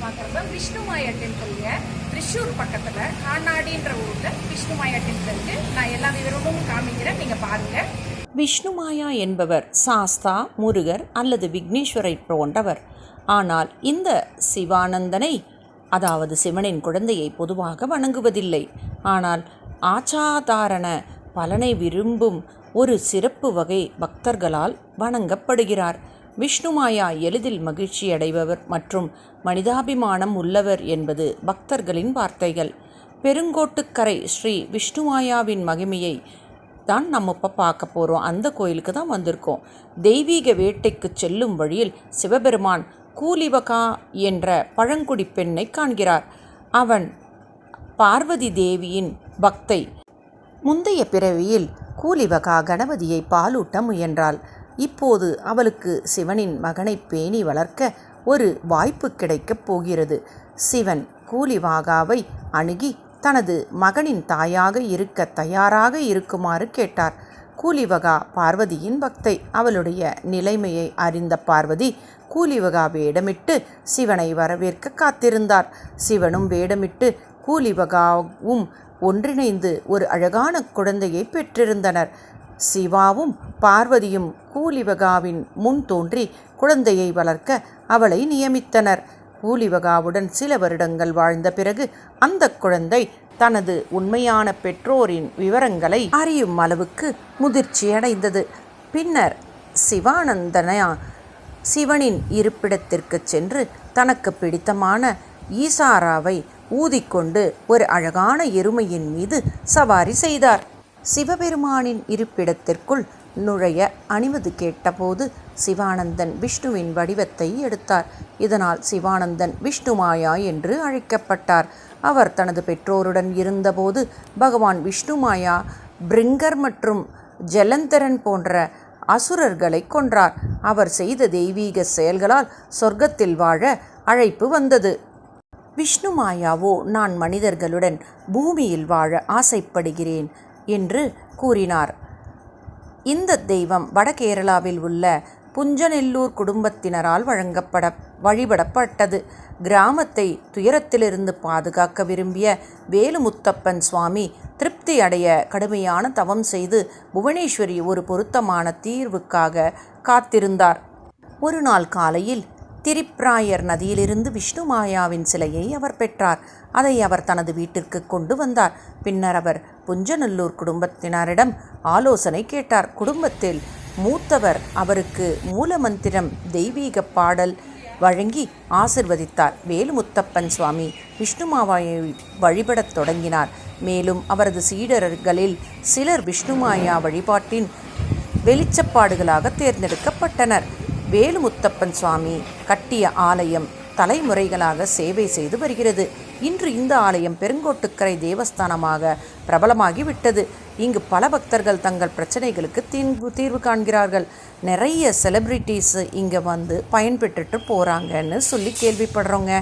பார்க்குறது விஷ்ணுமாயா டெம்பிள்ங்க. திரிஷூர் பக்கத்தில் கானாடின்ற ஊரில் விஷ்ணுமாயா டெம்பிள் இருக்குது. நான் எல்லா விவரமும் காமிக்கிறேன், நீங்கள் பாருங்கள். விஷ்ணுமாயா என்பவர் சாஸ்தா, முருகர் அல்லது விக்னேஸ்வரை போன்றவர். ஆனால் இந்த சிவானந்தனை, அதாவது சிவனின் குழந்தையை பொதுவாக வணங்குவதில்லை. ஆனால் ஆச்சாதாரண பலனை விரும்பும் ஒரு சிறப்பு வகை பக்தர்களால் வணங்கப்படுகிறார். விஷ்ணுமாயா எளிதில் மகிழ்ச்சி அடைபவர் மற்றும் மனிதாபிமானம் உள்ளவர் என்பது பக்தர்களின் வார்த்தைகள். பெருங்கோட்டுக்கரை ஸ்ரீ விஷ்ணுமாயாவின் மகிமையை தான் நம்ம இப்போ பார்க்க போகிறோம். அந்த கோயிலுக்கு தான் வந்திருக்கோம். தெய்வீக வேட்டைக்கு செல்லும் வழியில் சிவபெருமான் கூலிவகா என்ற பழங்குடி பெண்ணை காண்கிறார். அவன் பார்வதி தேவியின் பக்தை. முந்தைய பிறவியில் கூலிவகா கணபதியை பாலூட்ட முயன்றாள். இப்போது அவளுக்கு சிவனின் மகனை பேணி வளர்க்க ஒரு வாய்ப்பு கிடைக்கப் போகிறது. சிவன் கூலிவாகாவை அணுகி தனது மகனின் தாயாக இருக்க தயாராக இருக்குமாறு கேட்டார். கூலிவகா பார்வதியின் பக்தை. அவளுடைய நிலைமையை அறிந்த பார்வதி கூலிவகா வேடமிட்டு சிவனை வரவேற்க காத்திருந்தார். சிவனும் வேடமிட்டு கூலிவகாவும் ஒன்றிணைந்து ஒரு அழகான குழந்தையை பெற்றிருந்தனர். சிவாவும் பார்வதியும் கூலிவகாவின் முன் தோன்றி குழந்தையை வளர்க்க அவளை நியமித்தனர். கூலிவகாவுடன் சில வருடங்கள் வாழ்ந்த பிறகு அந்த குழந்தை தனது உண்மையான பெற்றோரின் விவரங்களை அறியும் அளவுக்கு முதிர்ச்சி அடைந்தது. பின்னர் சிவானந்தனா சிவனின் இருப்பிடத்திற்கு சென்று தனக்கு பிடித்தமான ஈசாராவை ஊதிக்கொண்டு ஒரு அழகான எருமையின் மீது சவாரி செய்தார். சிவபெருமானின் இருப்பிடத்திற்குள் நுழைய அனுமதி கேட்டபோது சிவானந்தன் விஷ்ணுவின் வடிவத்தை எடுத்தார். இதனால் சிவானந்தன் விஷ்ணுமாயா என்று அழைக்கப்பட்டார். அவர் தனது பெற்றோருடன் இருந்தபோது பகவான் விஷ்ணுமாயா பிரிங்கர் மற்றும் ஜலந்தரன் போன்ற அசுரர்களை கொன்றார். அவர் செய்த தெய்வீக செயல்களால் சொர்க்கத்தில் வாழ அழைப்பு வந்தது. விஷ்ணுமாயாவோ நான் மனிதர்களுடன் பூமியில் வாழ ஆசைப்படுகிறேன் என்று கூறினார். இந்த தெய்வம் வடகேரளாவில் உள்ள புஞ்சநெல்லூர் குடும்பத்தினரால் வழிபடப்பட்டது. கிராமத்தை துயரத்திலிருந்து பாதுகாக்க விரும்பிய வேலுமுத்தப்பன் சுவாமி திருப்தி அடைய கடுமையான தவம் செய்து புவனேஸ்வரி ஒரு பொருத்தமான தீர்வுக்காக காத்திருந்தார். ஒரு நாள் காலையில் திரிப்ராயர் நதியிலிருந்து விஷ்ணுமாயாவின் சிலையை அவர் பெற்றார். அதை அவர் தனது வீட்டிற்கு கொண்டு வந்தார். பின்னர் அவர் புஞ்சநல்லூர் குடும்பத்தினரிடம் ஆலோசனை கேட்டார். குடும்பத்தில் மூத்தவர் அவருக்கு மூலமந்திரம் தெய்வீக பாடல் வழங்கி ஆசிர்வதித்தார். வேலுமுத்தப்பன் சுவாமி விஷ்ணுமாயாவை வழிபடத் தொடங்கினார். மேலும் அவரது சீடர்களில் சிலர் விஷ்ணுமாயா வழிபாட்டின் வெளிச்சப்பாடுகளாக தேர்ந்தெடுக்கப்பட்டனர். வேலுமுத்தப்பன் சுவாமி கட்டிய ஆலயம் தலைமுறைகளாக சேவை செய்து வருகிறது. இன்று இந்த ஆலயம் பெருங்கோட்டுக்கரை தேவஸ்தானமாக பிரபலமாகிவிட்டது. இங்கு பல பக்தர்கள் தங்கள் பிரச்சனைகளுக்கு தீர்வு காண்கிறார்கள். நிறைய செலிபிரிட்டிஸ் இங்கே வந்து பயன்பெற்றுட்டு போகிறாங்கன்னு சொல்லி கேள்விப்படுறோங்க.